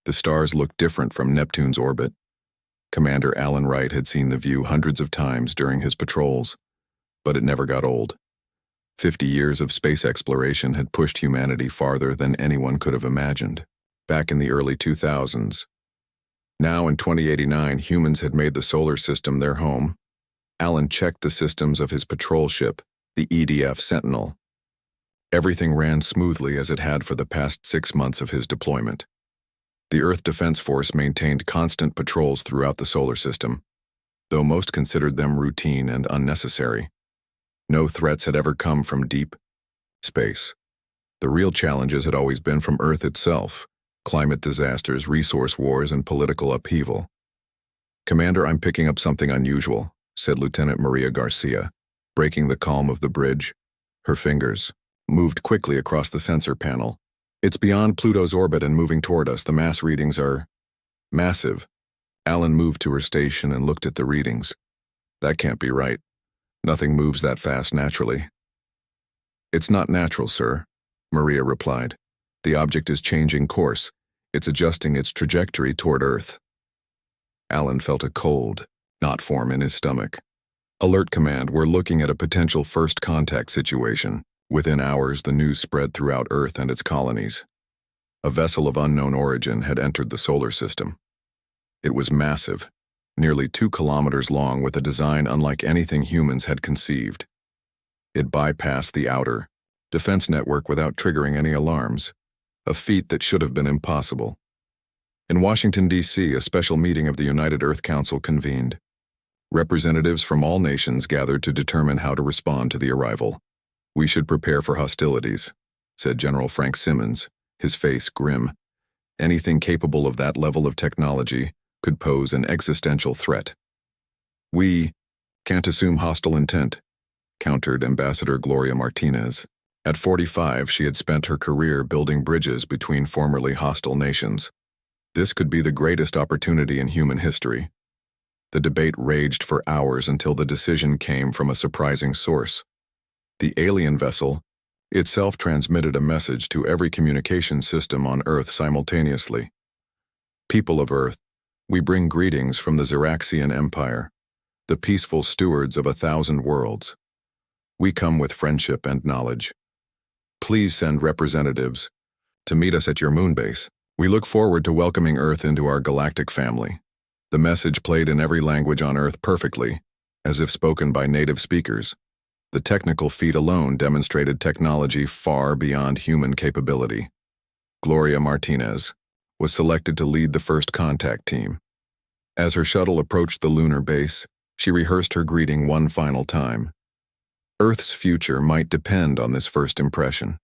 The stars looked different from Neptune's orbit. Commander Alan Wright had seen the view hundreds of times during his patrols, but it never got old. 50 years of space exploration had pushed humanity farther than anyone could have imagined, back in the early 2000s. Now in 2089, humans had made the solar system their home. Alan checked the systems of his patrol ship, the EDF Sentinel. Everything ran smoothly as it had for the past 6 months of his deployment. The Earth Defense Force maintained constant patrols throughout the solar system, though most considered them routine and unnecessary. No threats had ever come from deep space. The real challenges had always been from Earth itself: climate disasters, resource wars, and political upheaval. "Commander, I'm picking up something unusual," said Lieutenant Maria Garcia, breaking the calm of the bridge. Her fingers moved quickly across the sensor panel. "It's beyond Pluto's orbit and moving toward us. The mass readings are massive." Alan moved to her station and looked at the readings. "That can't be right. Nothing moves that fast naturally." "It's not natural, sir," Maria replied. "The object is changing course. It's adjusting its trajectory toward Earth." Alan felt a cold knot form in his stomach. "Alert, Command, we're looking at a potential first contact situation." Within hours, the news spread throughout Earth and its colonies. A vessel of unknown origin had entered the solar system. It was massive, nearly 2 kilometers long, with a design unlike anything humans had conceived. It bypassed the outer defense network without triggering any alarms, a feat that should have been impossible. In Washington, D.C., a special meeting of the United Earth Council convened. Representatives from all nations gathered to determine how to respond to the arrival. "We should prepare for hostilities," said General Frank Simmons, his face grim. "Anything capable of that level of technology could pose an existential threat." "We can't assume hostile intent," countered Ambassador Gloria Martinez. At 45, she had spent her career building bridges between formerly hostile nations. This could be the greatest opportunity in human history. The debate raged for hours until the decision came from a surprising source. The alien vessel itself transmitted a message to every communication system on Earth simultaneously. "People of Earth, we bring greetings from the Xeraxian Empire, the peaceful stewards of 1,000 worlds. We come with friendship and knowledge. Please send representatives to meet us at your moonbase. We look forward to welcoming Earth into our galactic family." The message played in every language on Earth perfectly, as if spoken by native speakers. The technical feat alone demonstrated technology far beyond human capability. Gloria Martinez was selected to lead the first contact team. As her shuttle approached the lunar base, she rehearsed her greeting one final time. Earth's future might depend on this first impression.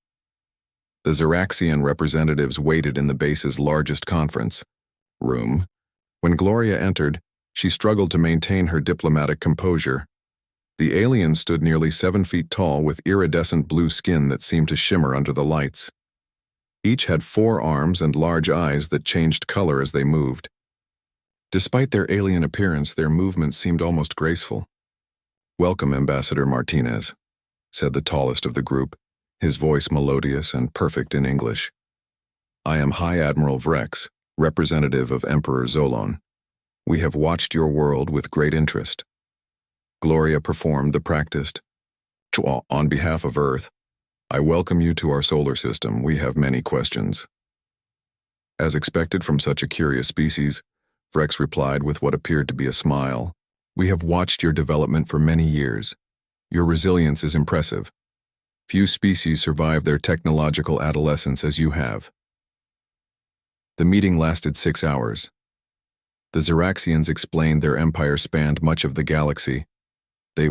The Xeraxian representatives waited in the base's largest conference room. When Gloria entered, she struggled to maintain her diplomatic composure. The alien stood nearly 7 feet tall with iridescent blue skin that seemed to shimmer under the lights. Each had 4 arms and large eyes that changed color as they moved. Despite their alien appearance, their movements seemed almost graceful. "Welcome, Ambassador Martinez," said the tallest of the group, his voice melodious and perfect in English. "I am High Admiral Vrex, representative of Emperor Zolon. We have watched your world with great interest." Gloria performed the practiced "Chua." "On behalf of Earth, I welcome you to our solar system. We have many questions." As expected from such a curious species, Vrex replied with what appeared to be a smile. "We have watched your development for many years. Your resilience is impressive. Few species survive their technological adolescence as you have." The meeting lasted 6 hours. The Xeraxians explained their empire spanned much of the galaxy. They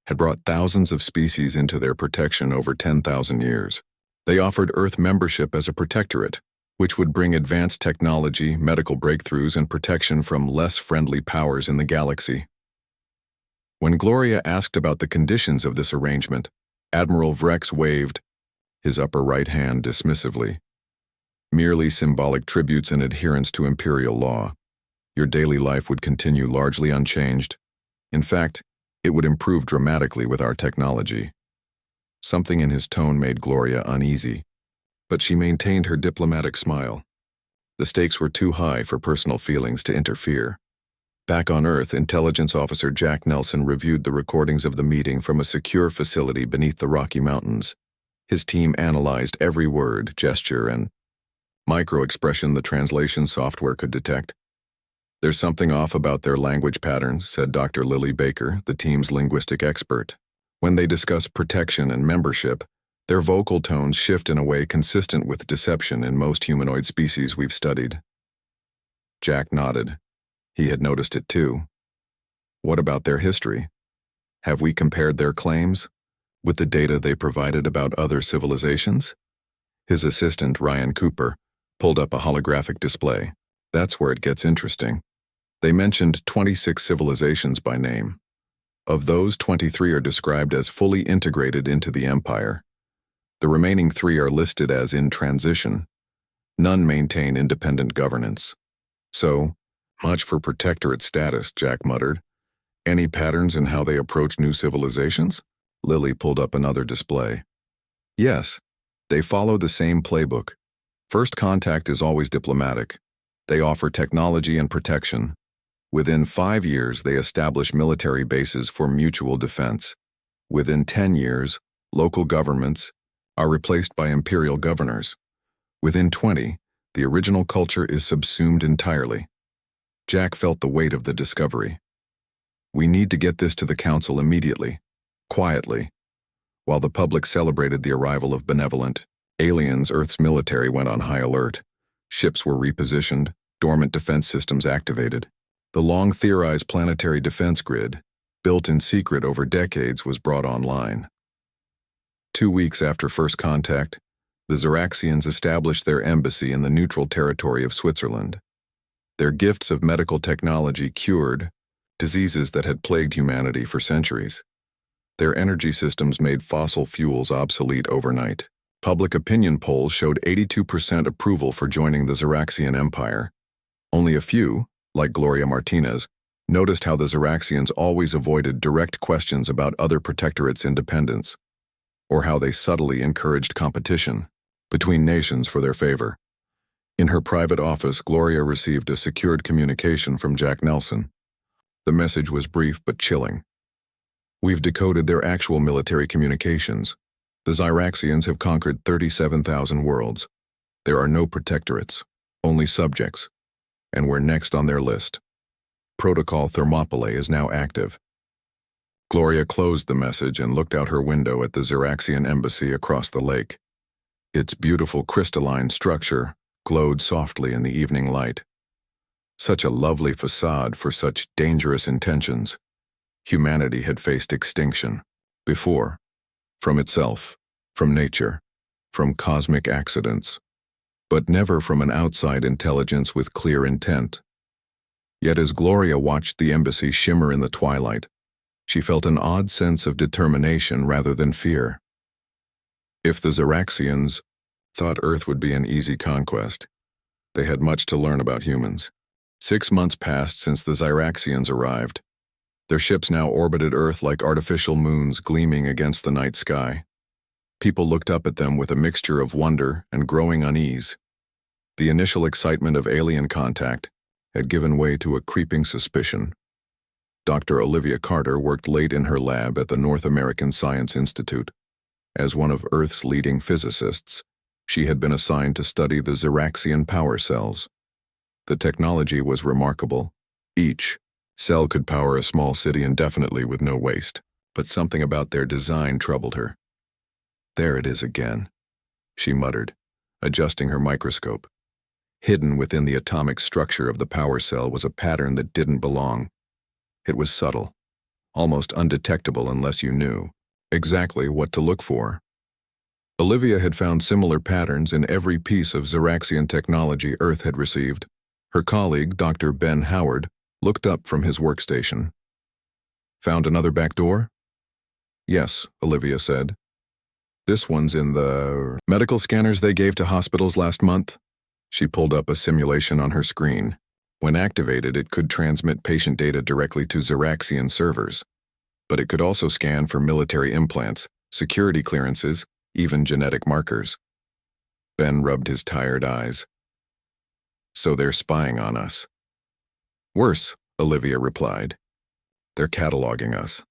had brought thousands of species into their protection over 10,000 years. They offered Earth membership as a protectorate, which would bring advanced technology, medical breakthroughs, and protection from less friendly powers in the galaxy. When Gloria asked about the conditions of this arrangement, Admiral Vrex waved his upper right hand dismissively. "Merely symbolic tributes and adherence to imperial law. Your daily life would continue largely unchanged. In fact, it would improve dramatically with our technology." Something in his tone made Gloria uneasy, but she maintained her diplomatic smile. The stakes were too high for personal feelings to interfere. Back on Earth, Intelligence Officer Jack Nelson reviewed the recordings of the meeting from a secure facility beneath the Rocky Mountains. His team analyzed every word, gesture, and micro-expression the translation software could detect. "There's something off about their language patterns," said Dr. Lily Baker, the team's linguistic expert. "When they discuss protection and membership, their vocal tones shift in a way consistent with deception in most humanoid species we've studied." Jack nodded. He had noticed it too. "What about their history? Have we compared their claims with the data they provided about other civilizations?" His assistant, Ryan Cooper, pulled up a holographic display. "That's where it gets interesting. They mentioned 26 civilizations by name. Of those, 23 are described as fully integrated into the Empire. The remaining 3 are listed as in transition. None maintain independent governance. So, much for protectorate status," Jack muttered. "Any patterns in how they approach new civilizations?" Lily pulled up another display. "Yes, they follow the same playbook. First contact is always diplomatic. They offer technology and protection. Within 5 years, they establish military bases for mutual defense. Within 10 years, local governments are replaced by imperial governors. Within 20, the original culture is subsumed entirely." Jack felt the weight of the discovery. "We need to get this to the Council immediately, quietly." While the public celebrated the arrival of benevolent aliens, Earth's military went on high alert. Ships were repositioned, dormant defense systems activated. The long-theorized planetary defense grid, built in secret over decades, was brought online. 2 weeks after first contact, the Xeraxians established their embassy in the neutral territory of Switzerland. Their gifts of medical technology cured diseases that had plagued humanity for centuries. Their energy systems made fossil fuels obsolete overnight. Public opinion polls showed 82% approval for joining the Xeraxian Empire. Only a few, like Gloria Martinez, noticed how the Xeraxians always avoided direct questions about other protectorates' independence, or how they subtly encouraged competition between nations for their favor. In her private office, Gloria received a secured communication from Jack Nelson. The message was brief but chilling. "We've decoded their actual military communications. The Xeraxians have conquered 37,000 worlds. There are no protectorates, only subjects, and we're next on their list. Protocol Thermopylae is now active." Gloria closed the message and looked out her window at the Xeraxian embassy across the lake. Its beautiful crystalline structure glowed softly in the evening light. Such a lovely facade for such dangerous intentions. Humanity had faced extinction before, from itself, from nature, from cosmic accidents, but never from an outside intelligence with clear intent. Yet as Gloria watched the embassy shimmer in the twilight, she felt an odd sense of determination rather than fear. If the Xeraxians thought Earth would be an easy conquest, they had much to learn about humans. 6 months passed since the Xeraxians arrived. Their ships now orbited Earth like artificial moons gleaming against the night sky. People looked up at them with a mixture of wonder and growing unease. The initial excitement of alien contact had given way to a creeping suspicion. Dr. Olivia Carter worked late in her lab at the North American Science Institute. As one of Earth's leading physicists, she had been assigned to study the Xeraxian power cells. The technology was remarkable. Each cell could power a small city indefinitely with no waste, but something about their design troubled her. "There it is again," she muttered, adjusting her microscope. Hidden within the atomic structure of the power cell was a pattern that didn't belong. It was subtle, almost undetectable unless you knew exactly what to look for. Olivia had found similar patterns in every piece of Xeraxian technology Earth had received. Her colleague, Dr. Ben Howard, looked up from his workstation. "Found another back door?" "Yes," Olivia said. "This one's in the medical scanners they gave to hospitals last month." She pulled up a simulation on her screen. When activated, it could transmit patient data directly to Xeraxian servers, but it could also scan for military implants, security clearances, even genetic markers. Ben rubbed his tired eyes. So they're spying on us. Worse, Olivia replied. They're cataloging us.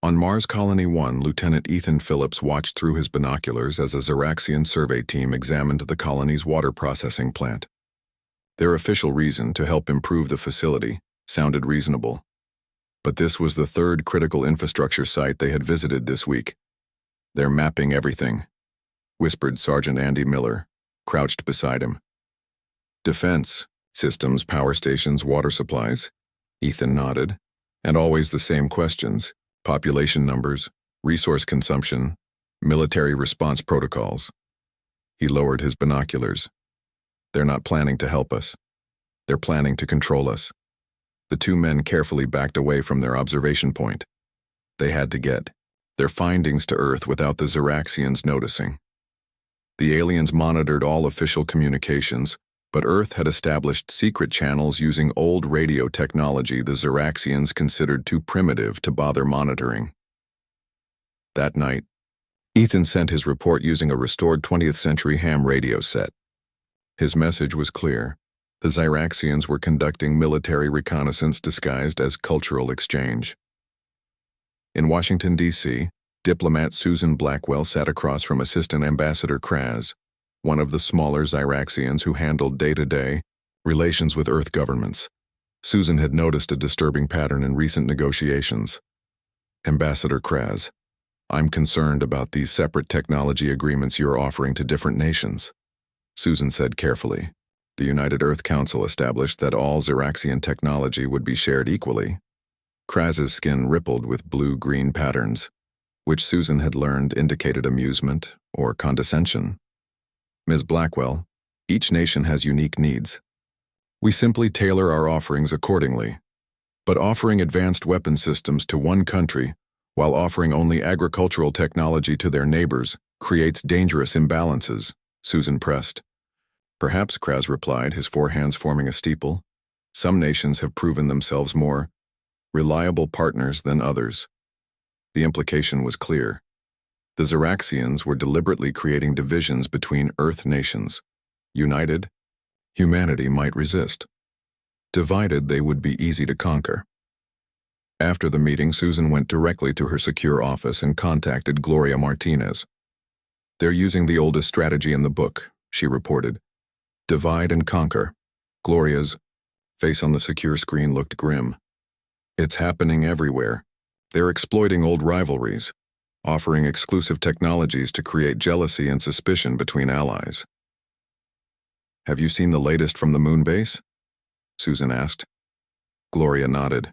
On Mars Colony 1, Lieutenant Ethan Phillips watched through his binoculars as a Xeraxian survey team examined the colony's water processing plant. Their official reason, to help improve the facility, sounded reasonable. But this was the third critical infrastructure site they had visited this week. They're mapping everything, whispered Sergeant Andy Miller, crouched beside him. Defense, systems, power stations, water supplies. Ethan nodded. And always the same questions. Population numbers, resource consumption, military response protocols. He lowered his binoculars. They're not planning to help us. They're planning to control us. The two men carefully backed away from their observation point. They had to get their findings to Earth without the Xeraxians noticing. The aliens monitored all official communications, but Earth had established secret channels using old radio technology the Xeraxians considered too primitive to bother monitoring. That night, Ethan sent his report using a restored 20th century ham radio set. His message was clear. The Xeraxians were conducting military reconnaissance disguised as cultural exchange. In Washington, D.C., diplomat Susan Blackwell sat across from Assistant Ambassador Kraz, one of the smaller Xeraxians who handled day-to-day relations with Earth governments. Susan had noticed a disturbing pattern in recent negotiations. Ambassador Kraz, I'm concerned about these separate technology agreements you're offering to different nations. Susan said carefully. The United Earth Council established that all Xeraxian technology would be shared equally. Kraz's skin rippled with blue-green patterns, which Susan had learned indicated amusement or condescension. Ms. Blackwell, each nation has unique needs. We simply tailor our offerings accordingly. But offering advanced weapon systems to one country while offering only agricultural technology to their neighbors creates dangerous imbalances, Susan pressed. Perhaps, Kraz replied, his four hands forming a steeple. Some nations have proven themselves more reliable partners than others. The implication was clear. The Xeraxians were deliberately creating divisions between Earth nations. United, humanity might resist. Divided, they would be easy to conquer. After the meeting, Susan went directly to her secure office and contacted Gloria Martinez. They're using the oldest strategy in the book, she reported. Divide and conquer. Gloria's face on the secure screen looked grim. It's happening everywhere. They're exploiting old rivalries, offering exclusive technologies to create jealousy and suspicion between allies. Have you seen the latest from the moon base? Susan asked. Gloria nodded.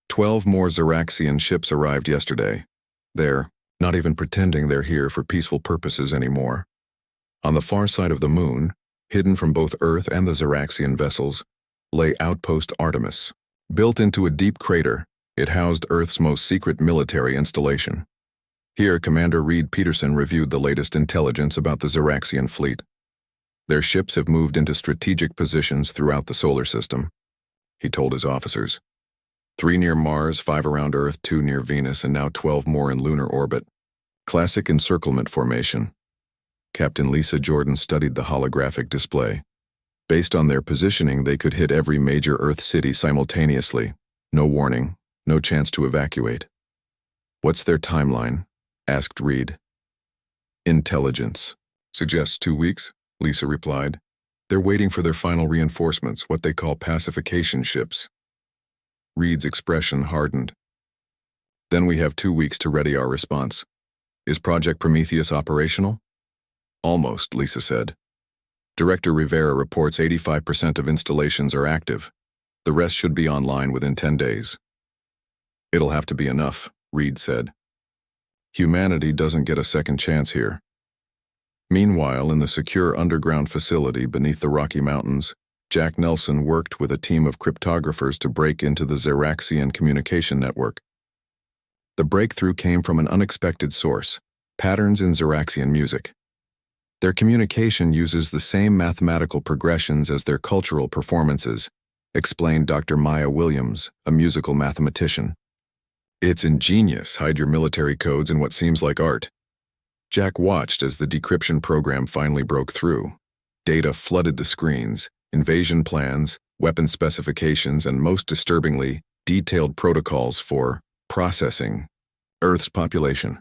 12 more Xeraxian ships arrived yesterday. They're not even pretending they're here for peaceful purposes anymore. On the far side of the moon, hidden from both Earth and the Xeraxian vessels, lay Outpost Artemis. Built into a deep crater, it housed Earth's most secret military installation. Here, Commander Reed Peterson reviewed the latest intelligence about the Xeraxian fleet. Their ships have moved into strategic positions throughout the solar system, he told his officers. 3 near Mars, 5 around Earth, 2 near Venus, and now 12 more in lunar orbit. Classic encirclement formation. Captain Lisa Jordan studied the holographic display. Based on their positioning, they could hit every major Earth city simultaneously. No warning, no chance to evacuate. What's their timeline? Asked Reed. Intelligence. Suggests 2 weeks, Lisa replied. They're waiting for their final reinforcements, what they call pacification ships. Reed's expression hardened. Then we have 2 weeks to ready our response. Is Project Prometheus operational? Almost, Lisa said. Director Rivera reports 85% of installations are active. The rest should be online within 10 days. It'll have to be enough, Reed said. Humanity doesn't get a second chance here. Meanwhile, in the secure underground facility beneath the Rocky Mountains, Jack Nelson worked with a team of cryptographers to break into the Xeraxian communication network. The breakthrough came from an unexpected source, patterns in Xeraxian music. Their communication uses the same mathematical progressions as their cultural performances, explained Dr. Maya Williams, a musical mathematician. It's ingenious, hide your military codes in what seems like art. Jack watched as the decryption program finally broke through. Data flooded the screens, invasion plans, weapon specifications, and most disturbingly, detailed protocols for processing Earth's population.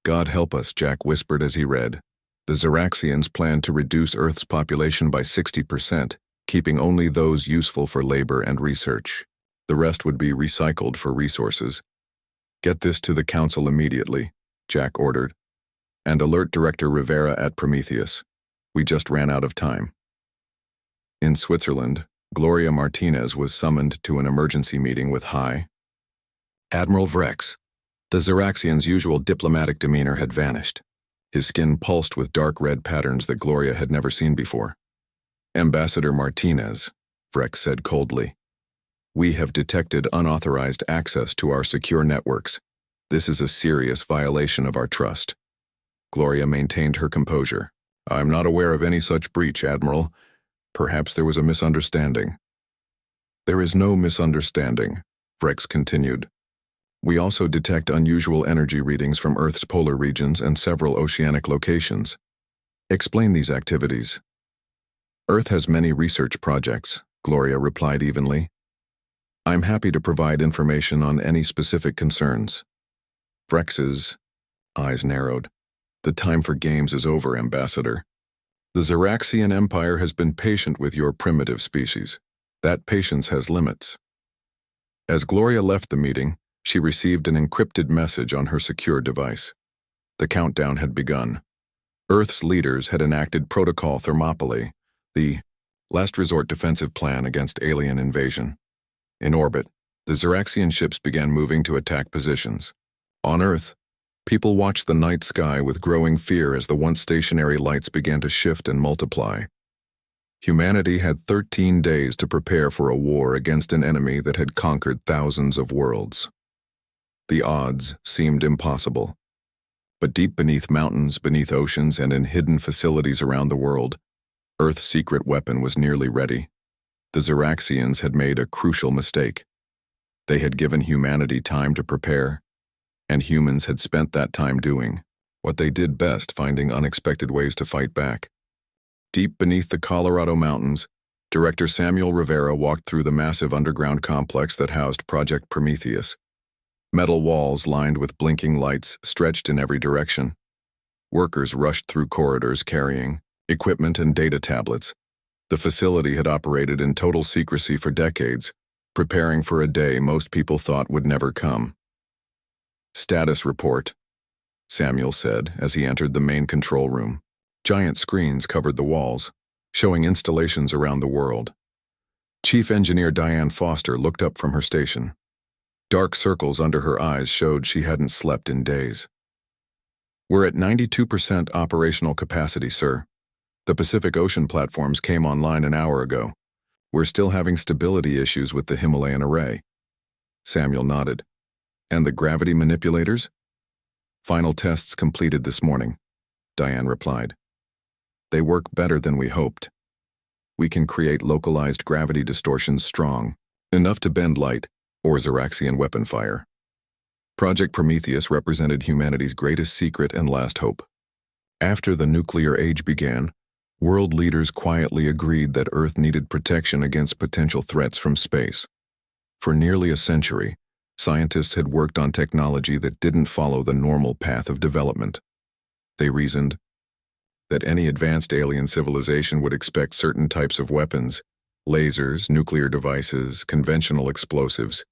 God help us, Jack whispered as he read. The Xeraxians plan to reduce Earth's population by 60%, keeping only those useful for labor and research. The rest would be recycled for resources. Get this to the Council immediately, Jack ordered. And alert Director Rivera at Prometheus. We just ran out of time. In Switzerland, Gloria Martinez was summoned to an emergency meeting with High Admiral Vrex. The Xeraxian's usual diplomatic demeanor had vanished. His skin pulsed with dark red patterns that Gloria had never seen before. Ambassador Martinez, Vrex said coldly. We have detected unauthorized access to our secure networks. This is a serious violation of our trust. Gloria maintained her composure. I'm not aware of any such breach, Admiral. Perhaps there was a misunderstanding. There is no misunderstanding, Vrex continued. We also detect unusual energy readings from Earth's polar regions and several oceanic locations. Explain these activities. Earth has many research projects, Gloria replied evenly. I'm happy to provide information on any specific concerns. Vrex's eyes narrowed. The time for games is over, Ambassador. The Xeraxian Empire has been patient with your primitive species. That patience has limits. As Gloria left the meeting, she received an encrypted message on her secure device. The countdown had begun. Earth's leaders had enacted Protocol Thermopylae, the last resort defensive plan against alien invasion. In orbit, the Xeraxian ships began moving to attack positions. On Earth, people watched the night sky with growing fear as the once stationary lights began to shift and multiply. Humanity had 13 days to prepare for a war against an enemy that had conquered thousands of worlds. The odds seemed impossible. But deep beneath mountains, beneath oceans, and in hidden facilities around the world, Earth's secret weapon was nearly ready. The Xeraxians had made a crucial mistake. They had given humanity time to prepare, and humans had spent that time doing what they did best, finding unexpected ways to fight back. Deep beneath the Colorado mountains, Director Samuel Rivera walked through the massive underground complex that housed Project Prometheus. Metal walls lined with blinking lights stretched in every direction. Workers rushed through corridors carrying equipment and data tablets. The facility had operated in total secrecy for decades, preparing for a day most people thought would never come. Status report, Samuel said as he entered the main control room. Giant screens covered the walls, showing installations around the world. Chief Engineer Diane Foster looked up from her station. Dark circles under her eyes showed she hadn't slept in days. We're at 92% operational capacity, sir. The Pacific Ocean platforms came online an hour ago. We're still having stability issues with the Himalayan array. Samuel nodded. And the gravity manipulators? Final tests completed this morning, Diane replied. They work better than we hoped. We can create localized gravity distortions strong, enough to bend light or Xeraxian weapon fire. Project Prometheus represented humanity's greatest secret and last hope. After the nuclear age began, world leaders quietly agreed that Earth needed protection against potential threats from space. For nearly a century, scientists had worked on technology that didn't follow the normal path of development. They reasoned that any advanced alien civilization would expect certain types of weapons, lasers, nuclear devices, conventional explosives.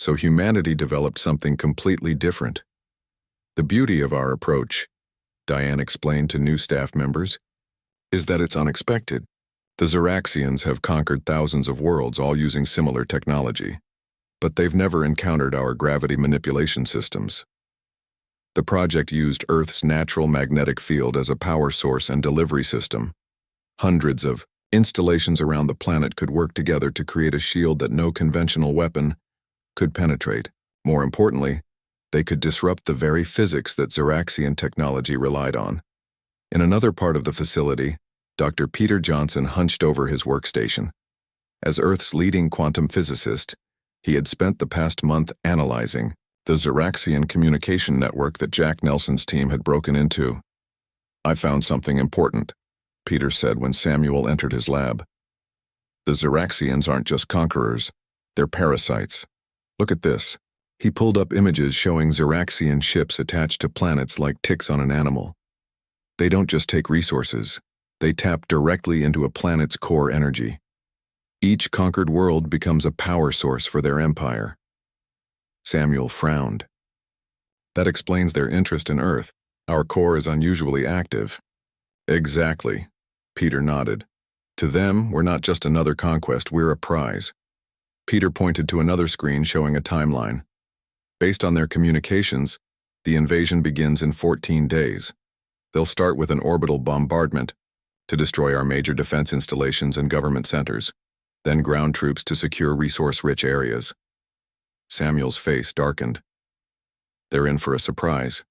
So humanity developed something completely different. The beauty of our approach, Diane explained to new staff members, is that it's unexpected. The Xeraxians have conquered thousands of worlds all using similar technology, but they've never encountered our gravity manipulation systems. The project used Earth's natural magnetic field as a power source and delivery system. Hundreds of installations around the planet could work together to create a shield that no conventional weapon could penetrate. More importantly, they could disrupt the very physics that Xeraxian technology relied on. In another part of the facility, Dr. Peter Johnson hunched over his workstation. As Earth's leading quantum physicist, he had spent the past month analyzing the Xeraxian communication network that Jack Nelson's team had broken into. I found something important, Peter said when Samuel entered his lab. The Xeraxians aren't just conquerors, they're parasites. Look at this. He pulled up images showing Xeraxian ships attached to planets like ticks on an animal. They don't just take resources, they tap directly into a planet's core energy. Each conquered world becomes a power source for their empire. Samuel frowned. That explains their interest in Earth. Our core is unusually active. Exactly, Peter nodded. To them, we're not just another conquest, we're a prize. Peter pointed to another screen showing a timeline. Based on their communications, the invasion begins in 14 days. They'll start with an orbital bombardment to destroy our major defense installations and government centers, then ground troops to secure resource-rich areas. Samuel's face darkened. They're in for a surprise.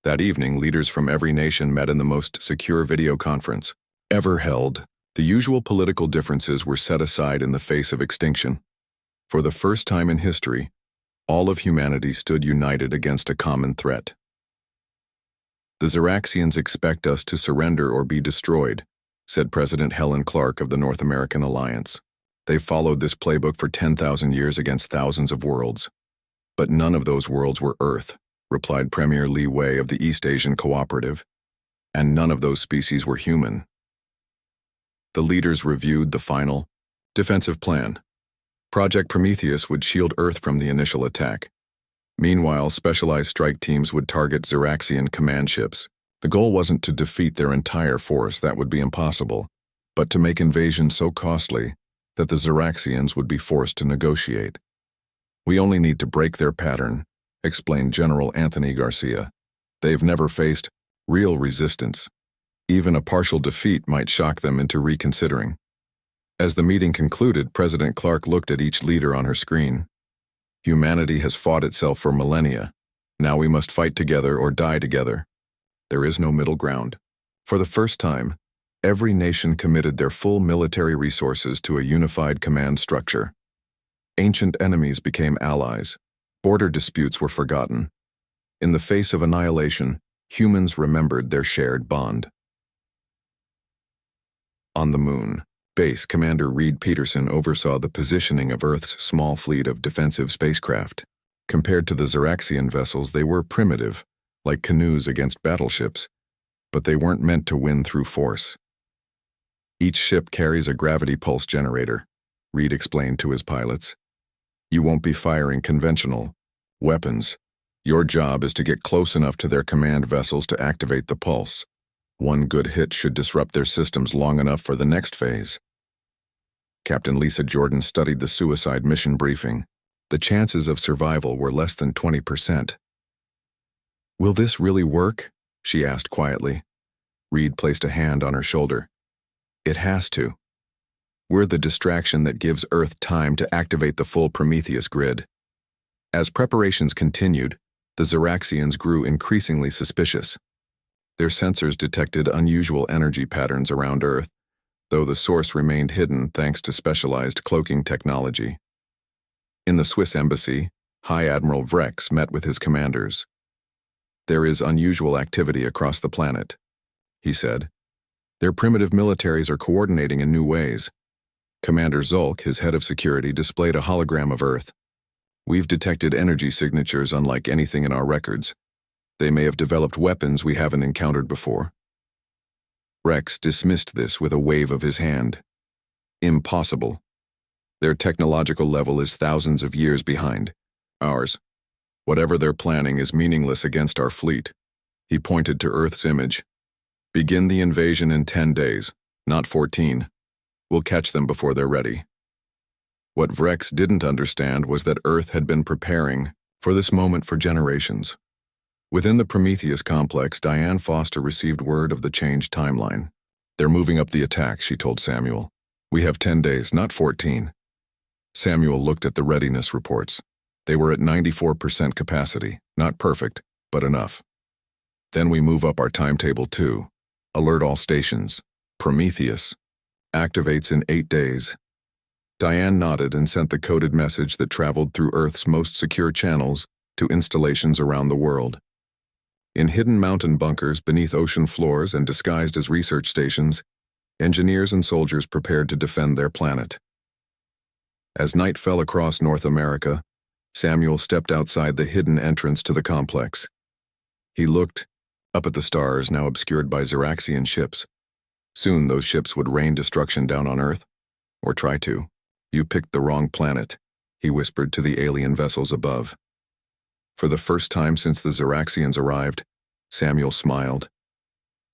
That evening, leaders from every nation met in the most secure video conference ever held. The usual political differences were set aside in the face of extinction. For the first time in history, all of humanity stood united against a common threat. The Xeraxians expect us to surrender or be destroyed, said President Helen Clark of the North American Alliance. They've followed this playbook for 10,000 years against thousands of worlds. But none of those worlds were Earth, replied Premier Li Wei of the East Asian Cooperative. And none of those species were human. The leaders reviewed the final defensive plan. Project Prometheus would shield Earth from the initial attack. Meanwhile, specialized strike teams would target Xeraxian command ships. The goal wasn't to defeat their entire force, that would be impossible, but to make invasion so costly that the Xeraxians would be forced to negotiate. We only need to break their pattern, explained General Anthony Garcia. They've never faced real resistance. Even a partial defeat might shock them into reconsidering. As the meeting concluded, President Clark looked at each leader on her screen. Humanity has fought itself for millennia. Now we must fight together or die together. There is no middle ground. For the first time, every nation committed their full military resources to a unified command structure. Ancient enemies became allies. Border disputes were forgotten. In the face of annihilation, humans remembered their shared bond. On the moon, Base Commander Reed Peterson oversaw the positioning of Earth's small fleet of defensive spacecraft. Compared to the Xeraxian vessels, they were primitive, like canoes against battleships, but they weren't meant to win through force. Each ship carries a gravity pulse generator, Reed explained to his pilots. You won't be firing conventional weapons. Your job is to get close enough to their command vessels to activate the pulse. One good hit should disrupt their systems long enough for the next phase. Captain Lisa Jordan studied the suicide mission briefing. The chances of survival were less than 20%. Will this really work? She asked quietly. Reed placed a hand on her shoulder. It has to. We're the distraction that gives Earth time to activate the full Prometheus grid. As preparations continued, the Xeraxians grew increasingly suspicious. Their sensors detected unusual energy patterns around Earth, though the source remained hidden thanks to specialized cloaking technology. In the Swiss embassy, High Admiral Vrex met with his commanders. There is unusual activity across the planet, he said. Their primitive militaries are coordinating in new ways. Commander Zulk, his head of security, displayed a hologram of Earth. We've detected energy signatures unlike anything in our records. They may have developed weapons we haven't encountered before. Rex dismissed this with a wave of his hand. Impossible. Their technological level is thousands of years behind ours. Whatever they're planning is meaningless against our fleet. He pointed to Earth's image. Begin the invasion in 10 days, not 14. We'll catch them before they're ready. What Vrex didn't understand was that Earth had been preparing for this moment for generations. Within the Prometheus complex, Diane Foster received word of the changed timeline. They're moving up the attack, she told Samuel. We have 10 days, not 14. Samuel looked at the readiness reports. They were at 94% capacity, not perfect, but enough. Then we move up our timetable too. Alert all stations. Prometheus activates in 8 days. Diane nodded and sent the coded message that traveled through Earth's most secure channels to installations around the world. In hidden mountain bunkers beneath ocean floors and disguised as research stations, Engineers and soldiers prepared to defend their planet. As night fell across North America, Samuel stepped outside the hidden entrance to the complex. He looked up at the stars now obscured by Xeraxian ships. Soon those ships would rain destruction down on Earth, or try to. "You picked the wrong planet," he whispered to the alien vessels above. For the first time since the Xeraxians arrived, Samuel smiled.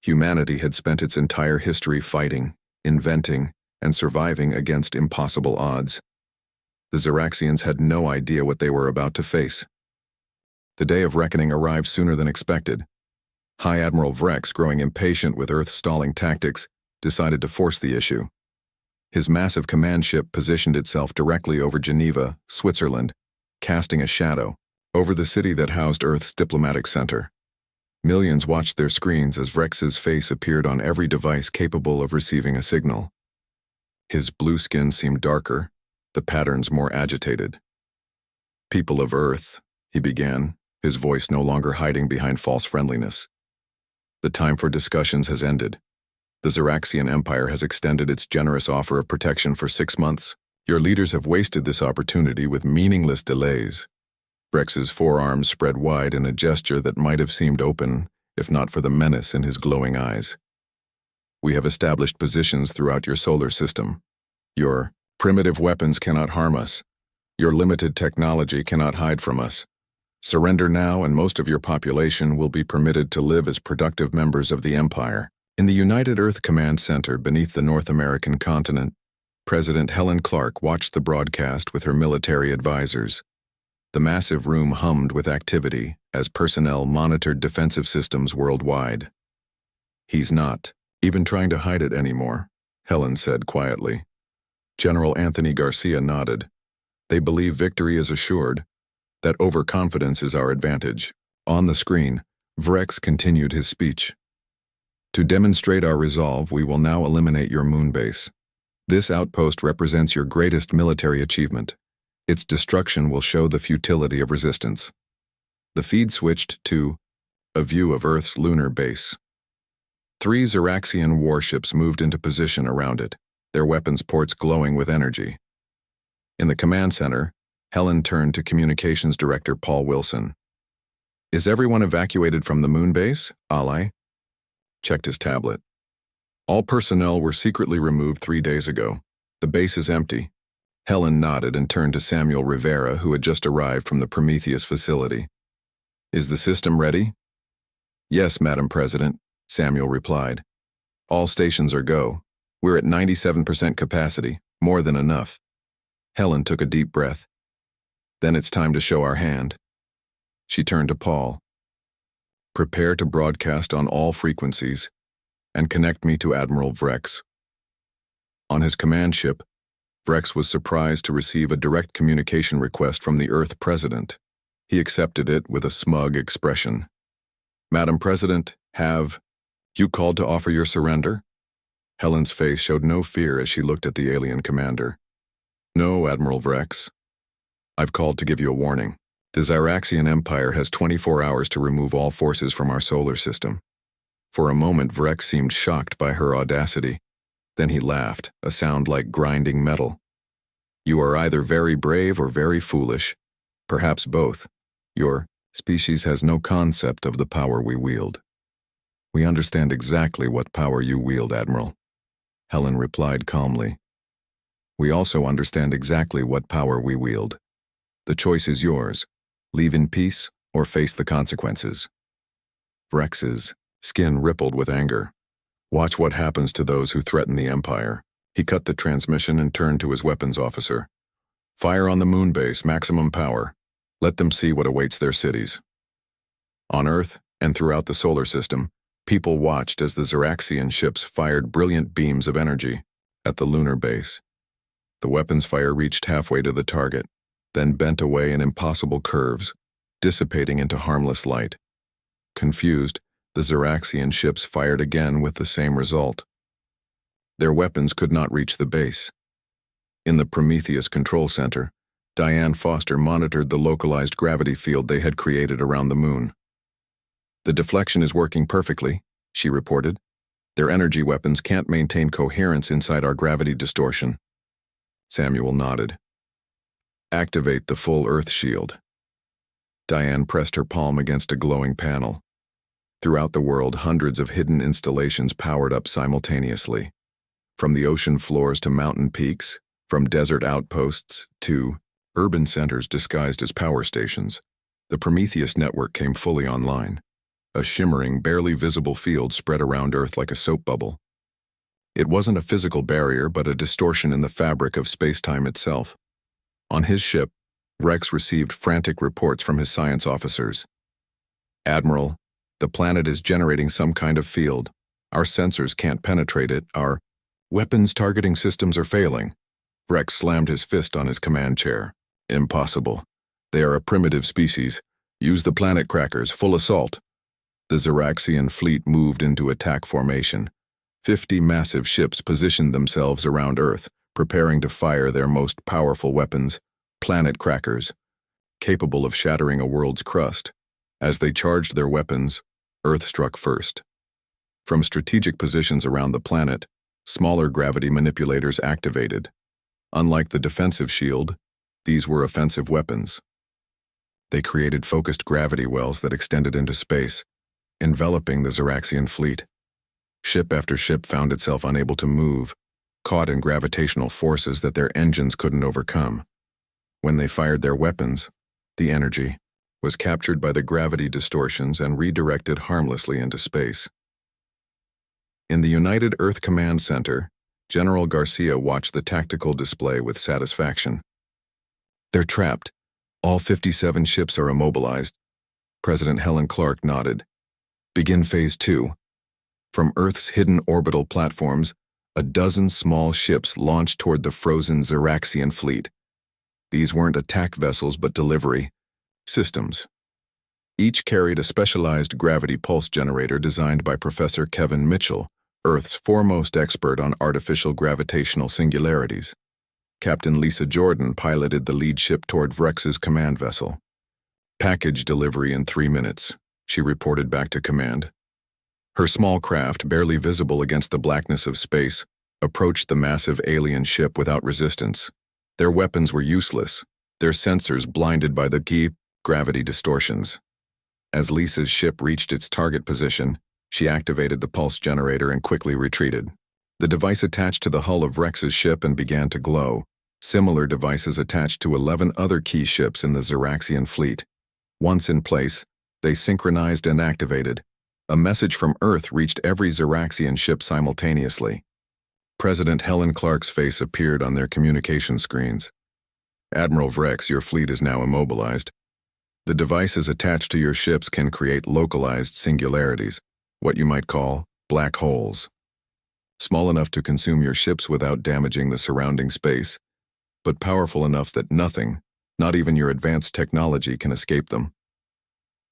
Humanity had spent its entire history fighting, inventing, and surviving against impossible odds. The Xeraxians had no idea what they were about to face. The day of reckoning arrived sooner than expected. High Admiral Vrex, growing impatient with Earth's stalling tactics, decided to force the issue. His massive command ship positioned itself directly over Geneva, Switzerland, casting a shadow over the city that housed Earth's diplomatic center. Millions watched their screens as Vrex's face appeared on every device capable of receiving a signal. His blue skin seemed darker, the patterns more agitated. "People of Earth," he began, his voice no longer hiding behind false friendliness. "The time for discussions has ended. The Xeraxian Empire has extended its generous offer of protection for 6 months. Your leaders have wasted this opportunity with meaningless delays." Vrex's forearms spread wide in a gesture that might have seemed open, if not for the menace in his glowing eyes. "We have established positions throughout your solar system. Your primitive weapons cannot harm us. Your limited technology cannot hide from us. Surrender now and most of your population will be permitted to live as productive members of the Empire." In the United Earth Command Center beneath the North American continent, President Helen Clark watched the broadcast with her military advisors. The massive room hummed with activity as personnel monitored defensive systems worldwide. "He's not even trying to hide it anymore," Helen said quietly. General Anthony Garcia nodded. "They believe victory is assured, that overconfidence is our advantage." On the screen, Vrex continued his speech. "To demonstrate our resolve, we will now eliminate your moon base. This outpost represents your greatest military achievement. Its destruction will show the futility of resistance." The feed switched to a view of Earth's lunar base. 3 Xeraxian warships moved into position around it, their weapons ports glowing with energy. In the command center, Helen turned to Communications Director Paul Wilson. "Is everyone evacuated from the moon base, Ally?" Checked his tablet. "All personnel were secretly removed 3 days ago. The base is empty." Helen nodded and turned to Samuel Rivera, who had just arrived from the Prometheus facility. "Is the system ready?" "Yes, Madam President," Samuel replied. "All stations are go. We're at 97% capacity, more than enough." Helen took a deep breath. "Then it's time to show our hand." She turned to Paul. "Prepare to broadcast on all frequencies and connect me to Admiral Vrex." On his command ship, Vrex was surprised to receive a direct communication request from the Earth President. He accepted it with a smug expression. "Madam President, have you called to offer your surrender?" Helen's face showed no fear as she looked at the alien commander. "No, Admiral Vrex. I've called to give you a warning. The Xeraxian Empire has 24 hours to remove all forces from our solar system." For a moment, Vrex seemed shocked by her audacity. Then he laughed, a sound like grinding metal. "You are either very brave or very foolish. Perhaps both. Your species has no concept of the power we wield." "We understand exactly what power you wield, Admiral," Helen replied calmly. "We also understand exactly what power we wield. The choice is yours. Leave in peace or face the consequences." Vrex's skin rippled with anger. "Watch what happens to those who threaten the Empire." He cut the transmission and turned to his weapons officer. "Fire on the moon base, maximum power. Let them see what awaits their cities." On Earth and throughout the solar system, people watched as the Xeraxian ships fired brilliant beams of energy at the lunar base. The weapons fire reached halfway to the target, then bent away in impossible curves, dissipating into harmless light. Confused, the Xeraxian ships fired again with the same result. Their weapons could not reach the base. In the Prometheus control center, Diane Foster monitored the localized gravity field they had created around the moon. "The deflection is working perfectly," she reported. Their energy weapons can't maintain coherence inside our gravity distortion. Samuel nodded. Activate the full Earth shield. Diane pressed her palm against a glowing panel. Throughout the world, hundreds of hidden installations powered up simultaneously. From the ocean floors to mountain peaks, from desert outposts to urban centers disguised as power stations, the Prometheus network came fully online. A shimmering, barely visible field spread around Earth like a soap bubble. It wasn't a physical barrier, but a distortion in the fabric of space-time itself. On his ship, Rex received frantic reports from his science officers. Admiral, the planet is generating some kind of field. Our sensors can't penetrate it. Our weapons targeting systems are failing. Rex slammed his fist on his command chair. Impossible. They are a primitive species. Use the planet crackers, full assault. The Xeraxian fleet moved into attack formation. 50 massive ships positioned themselves around Earth, preparing to fire their most powerful weapons, planet crackers, capable of shattering a world's crust. As they charged their weapons, Earth struck first. From strategic positions around the planet, smaller gravity manipulators activated. Unlike the defensive shield, these were offensive weapons. They created focused gravity wells that extended into space, enveloping the Xeraxian fleet. Ship after ship found itself unable to move, caught in gravitational forces that their engines couldn't overcome. When they fired their weapons, the energy was captured by the gravity distortions and redirected harmlessly into space. In the United Earth Command Center, General Garcia watched the tactical display with satisfaction. They're trapped. All 57 ships are immobilized. President Helen Clark nodded. Begin Phase 2. From Earth's hidden orbital platforms, a dozen small ships launched toward the frozen Xeraxian fleet. These weren't attack vessels but delivery systems. Each carried a specialized gravity pulse generator designed by Professor Kevin Mitchell, Earth's foremost expert on artificial gravitational singularities. Captain Lisa Jordan piloted the lead ship toward Rex's command vessel. Package delivery in 3 minutes, she reported back to command. Her small craft, barely visible against the blackness of space, approached the massive alien ship without resistance. Their weapons were useless, their sensors blinded by the key gravity distortions. As Lisa's ship reached its target position, she activated the pulse generator and quickly retreated. The device attached to the hull of Rex's ship and began to glow. Similar devices attached to 11 other key ships in the Xeraxian fleet. Once in place, they synchronized and activated. A message from Earth reached every Xeraxian ship simultaneously. President Helen Clark's face appeared on their communication screens. Admiral Vrex, your fleet is now immobilized. The devices attached to your ships can create localized singularities, what you might call black holes. Small enough to consume your ships without damaging the surrounding space, but powerful enough that nothing, not even your advanced technology, can escape them.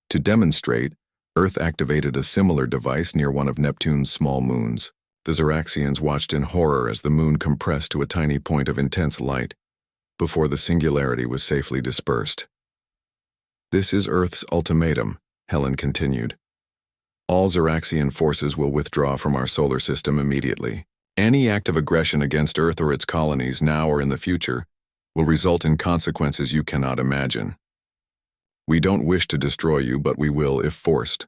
To demonstrate, Earth activated a similar device near one of Neptune's small moons. The Xeraxians watched in horror as the moon compressed to a tiny point of intense light, before the singularity was safely dispersed. This is Earth's ultimatum, Helen continued. All Xeraxian forces will withdraw from our solar system immediately. Any act of aggression against Earth or its colonies, now or in the future, will result in consequences you cannot imagine. We don't wish to destroy you, but we will if forced.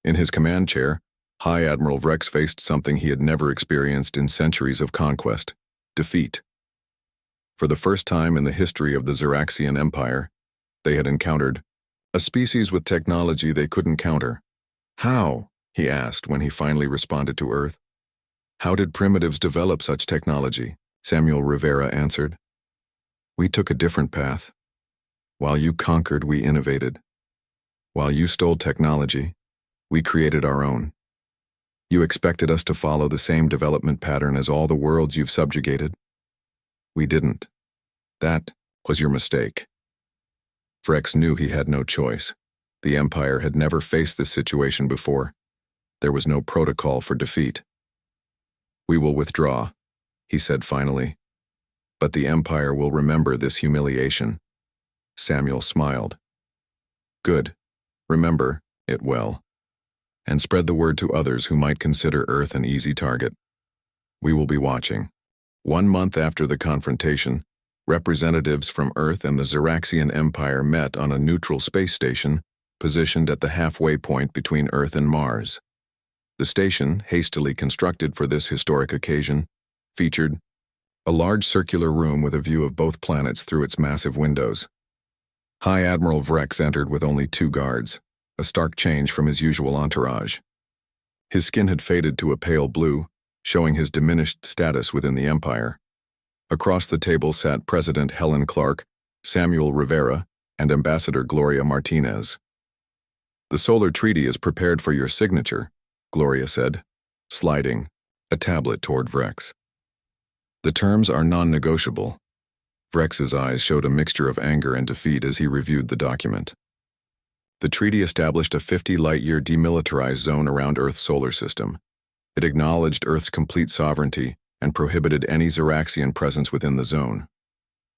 In his command chair, High Admiral Vrex faced something he had never experienced in centuries of conquest: defeat. For the first time in the history of the Xeraxian Empire, they had encountered a species with technology they couldn't counter. How? He asked when he finally responded to Earth. How did primitives develop such technology? Samuel Rivera answered. We took a different path. While you conquered, we innovated. While you stole technology, we created our own. You expected us to follow the same development pattern as all the worlds you've subjugated. We didn't. That was your mistake. Vrex knew he had no choice. The Empire had never faced this situation before. There was no protocol for defeat. We will withdraw, he said finally. But the Empire will remember this humiliation. Samuel smiled. Good. Remember it well. and spread the word to others who might consider Earth an easy target. We will be watching. 1 month after the confrontation, representatives from Earth and the Xeraxian Empire met on a neutral space station positioned at the halfway point between Earth and Mars. The station, hastily constructed for this historic occasion, featured a large circular room with a view of both planets through its massive windows. High Admiral Vrex entered with only 2 guards, a stark change from his usual entourage. His skin had faded to a pale blue, showing his diminished status within the Empire. Across the table sat President Helen Clark, Samuel Rivera, and Ambassador Gloria Martinez. "The Solar Treaty is prepared for your signature," Gloria said, sliding a tablet toward Vrex. "The terms are non-negotiable." Vrex's eyes showed a mixture of anger and defeat as he reviewed the document. The treaty established a 50-light-year demilitarized zone around Earth's solar system. It acknowledged Earth's complete sovereignty and prohibited any Xeraxian presence within the zone.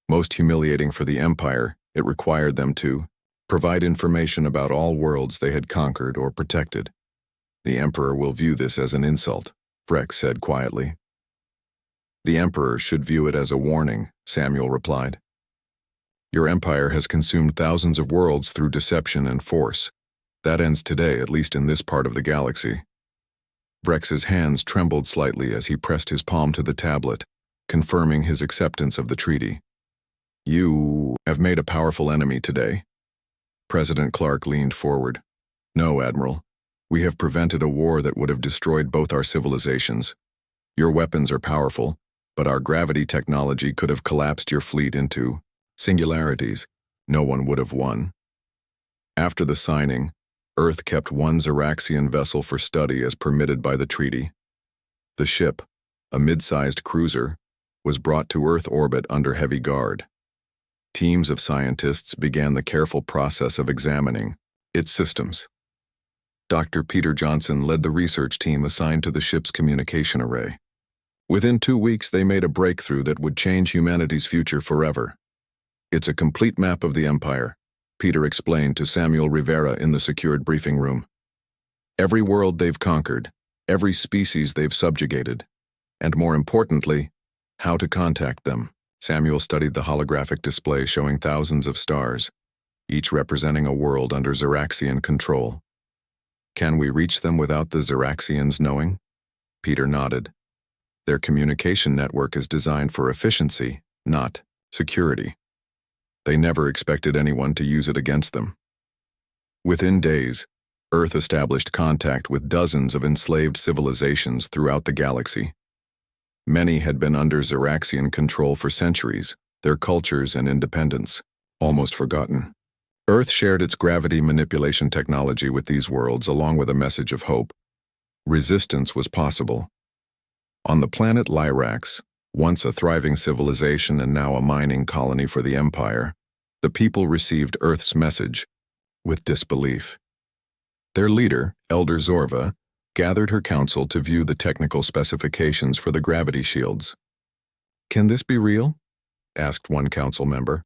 Most humiliating for the Empire, it required them to provide information about all worlds they had conquered or protected. "The Emperor will view this as an insult," Vrex said quietly. "The Emperor should view it as a warning," Samuel replied. "Your empire has consumed thousands of worlds through deception and force. That ends today, at least in this part of the galaxy." Vrex's hands trembled slightly as he pressed his palm to the tablet, confirming his acceptance of the treaty. "You have made a powerful enemy today." President Clark leaned forward. "No, Admiral. We have prevented a war that would have destroyed both our civilizations. Your weapons are powerful, but our gravity technology could have collapsed your fleet into singularities. No one would have won." After the signing, Earth kept 1 Xeraxian vessel for study as permitted by the treaty. The ship, a mid-sized cruiser, was brought to Earth orbit under heavy guard. Teams of scientists began the careful process of examining its systems. Dr. Peter Johnson led the research team assigned to the ship's communication array. Within 2 weeks, they made a breakthrough that would change humanity's future forever. "It's a complete map of the Empire," Peter explained to Samuel Rivera in the secured briefing room. "Every world they've conquered, every species they've subjugated, and more importantly, how to contact them." Samuel studied the holographic display showing thousands of stars, each representing a world under Xeraxian control. "Can we reach them without the Xeraxians knowing?" Peter nodded. "Their communication network is designed for efficiency, not security. They never expected anyone to use it against them." Within days, Earth established contact with dozens of enslaved civilizations throughout the galaxy. Many had been under Xeraxian control for centuries, their cultures and independence almost forgotten. Earth shared its gravity manipulation technology with these worlds along with a message of hope. Resistance was possible. On the planet Lyrax, once a thriving civilization and now a mining colony for the Empire, the people received Earth's message with disbelief. Their leader, Elder Zorva, gathered her council to view the technical specifications for the gravity shields. "Can this be real?" asked one council member.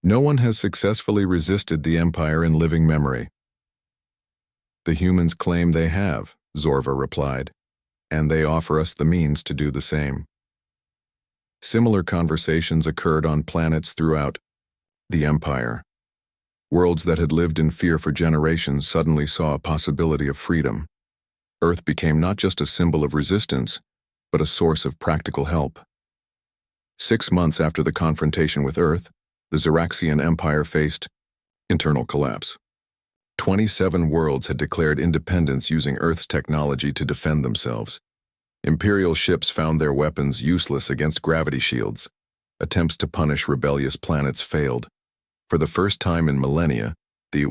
"No one has successfully resisted the Empire in living memory." "The humans claim they have," Zorva replied, "and they offer us the means to do the same." Similar conversations occurred on planets throughout the Empire. Worlds that had lived in fear for generations suddenly saw a possibility of freedom. Earth became not just a symbol of resistance, but a source of practical help. 6 months after the confrontation with Earth, the Xeraxian Empire faced internal collapse. 27 worlds had declared independence using Earth's technology to defend themselves. Imperial ships found their weapons useless against gravity shields. Attempts to punish rebellious planets failed. For the first time in millennia, the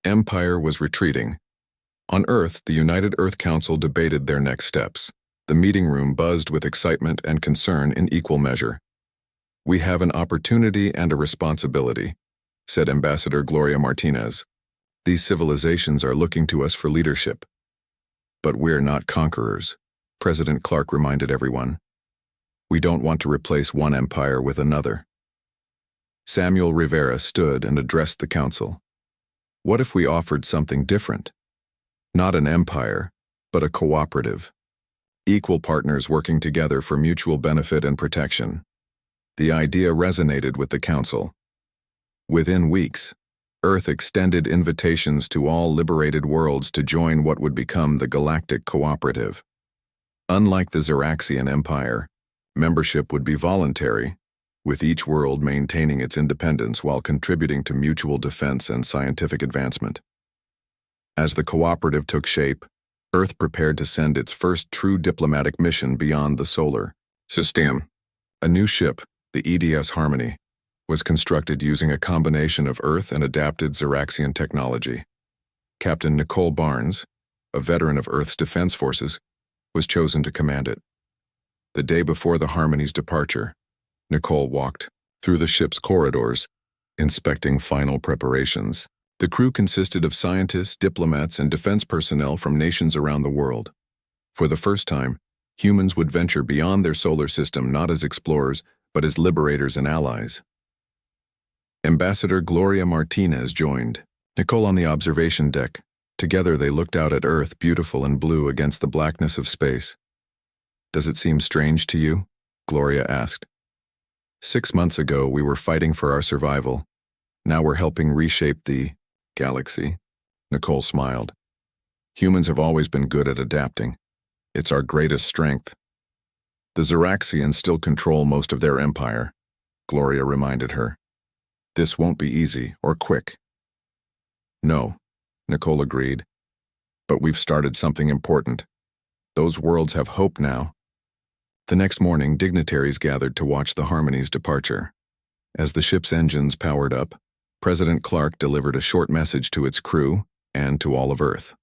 Empire was retreating. On Earth, the United Earth Council debated their next steps. The meeting room buzzed with excitement and concern in equal measure. "We have an opportunity and a responsibility," said Ambassador Gloria Martinez. "These civilizations are looking to us for leadership. But we're not conquerors," President Clark reminded everyone. "We don't want to replace one empire with another." Samuel Rivera stood and addressed the council. "What if we offered something different?" Not an empire, but a cooperative. Equal partners working together for mutual benefit and protection. The idea resonated with the Council. Within weeks, Earth extended invitations to all liberated worlds to join what would become the Galactic Cooperative. Unlike the Xeraxian Empire, membership would be voluntary, with each world maintaining its independence while contributing to mutual defense and scientific advancement. As the cooperative took shape, Earth prepared to send its first true diplomatic mission beyond the solar system. A new ship, the EDS Harmony, was constructed using a combination of Earth and adapted Xeraxian technology. Captain Nicole Barnes, a veteran of Earth's defense forces, was chosen to command it. The day before the Harmony's departure, Nicole walked through the ship's corridors, inspecting final preparations. The crew consisted of scientists, diplomats, and defense personnel from nations around the world. For the first time, humans would venture beyond their solar system not as explorers, but as liberators and allies. Ambassador Gloria Martinez joined Nicole on the observation deck. Together they looked out at Earth, beautiful and blue against the blackness of space. "Does it seem strange to you?" Gloria asked. 6 months ago, we were fighting for our survival. Now we're helping reshape the galaxy. Nicole smiled. Humans have always been good at adapting. It's our greatest strength. The Xeraxians still control most of their empire, Gloria reminded her. This won't be easy or quick. No, Nicole agreed. But we've started something important. Those worlds have hope now. The next morning, dignitaries gathered to watch the Harmony's departure. As the ship's engines powered up, President Clark delivered a short message to its crew and to all of Earth.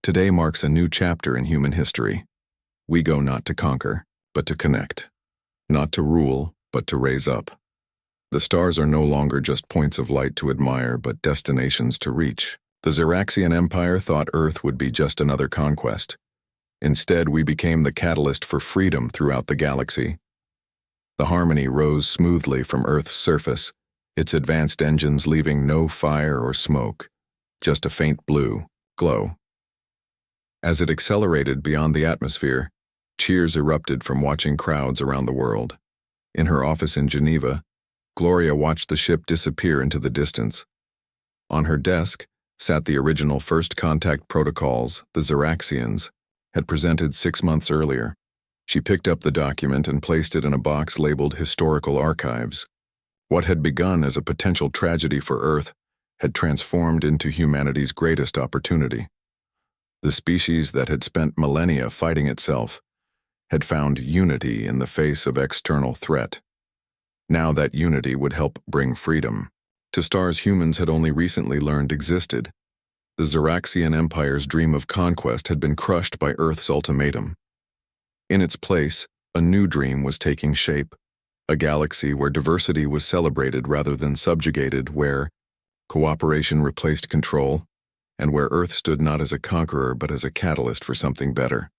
Today marks a new chapter in human history. We go not to conquer, but to connect. Not to rule, but to raise up. The stars are no longer just points of light to admire, but destinations to reach. The Xeraxian Empire thought Earth would be just another conquest. Instead, we became the catalyst for freedom throughout the galaxy. The Harmony rose smoothly from Earth's surface, its advanced engines leaving no fire or smoke, just a faint blue glow. As it accelerated beyond the atmosphere, cheers erupted from watching crowds around the world. In her office in Geneva, Gloria watched the ship disappear into the distance. On her desk sat the original first contact protocols the Xeraxians had presented 6 months earlier. She picked up the document and placed it in a box labeled Historical Archives. What had begun as a potential tragedy for Earth had transformed into humanity's greatest opportunity. The species that had spent millennia fighting itself had found unity in the face of external threat. Now that unity would help bring freedom to stars humans had only recently learned existed. The Xeraxian Empire's dream of conquest had been crushed by Earth's ultimatum. In its place, a new dream was taking shape, a galaxy where diversity was celebrated rather than subjugated, where cooperation replaced control, and where Earth stood not as a conqueror but as a catalyst for something better.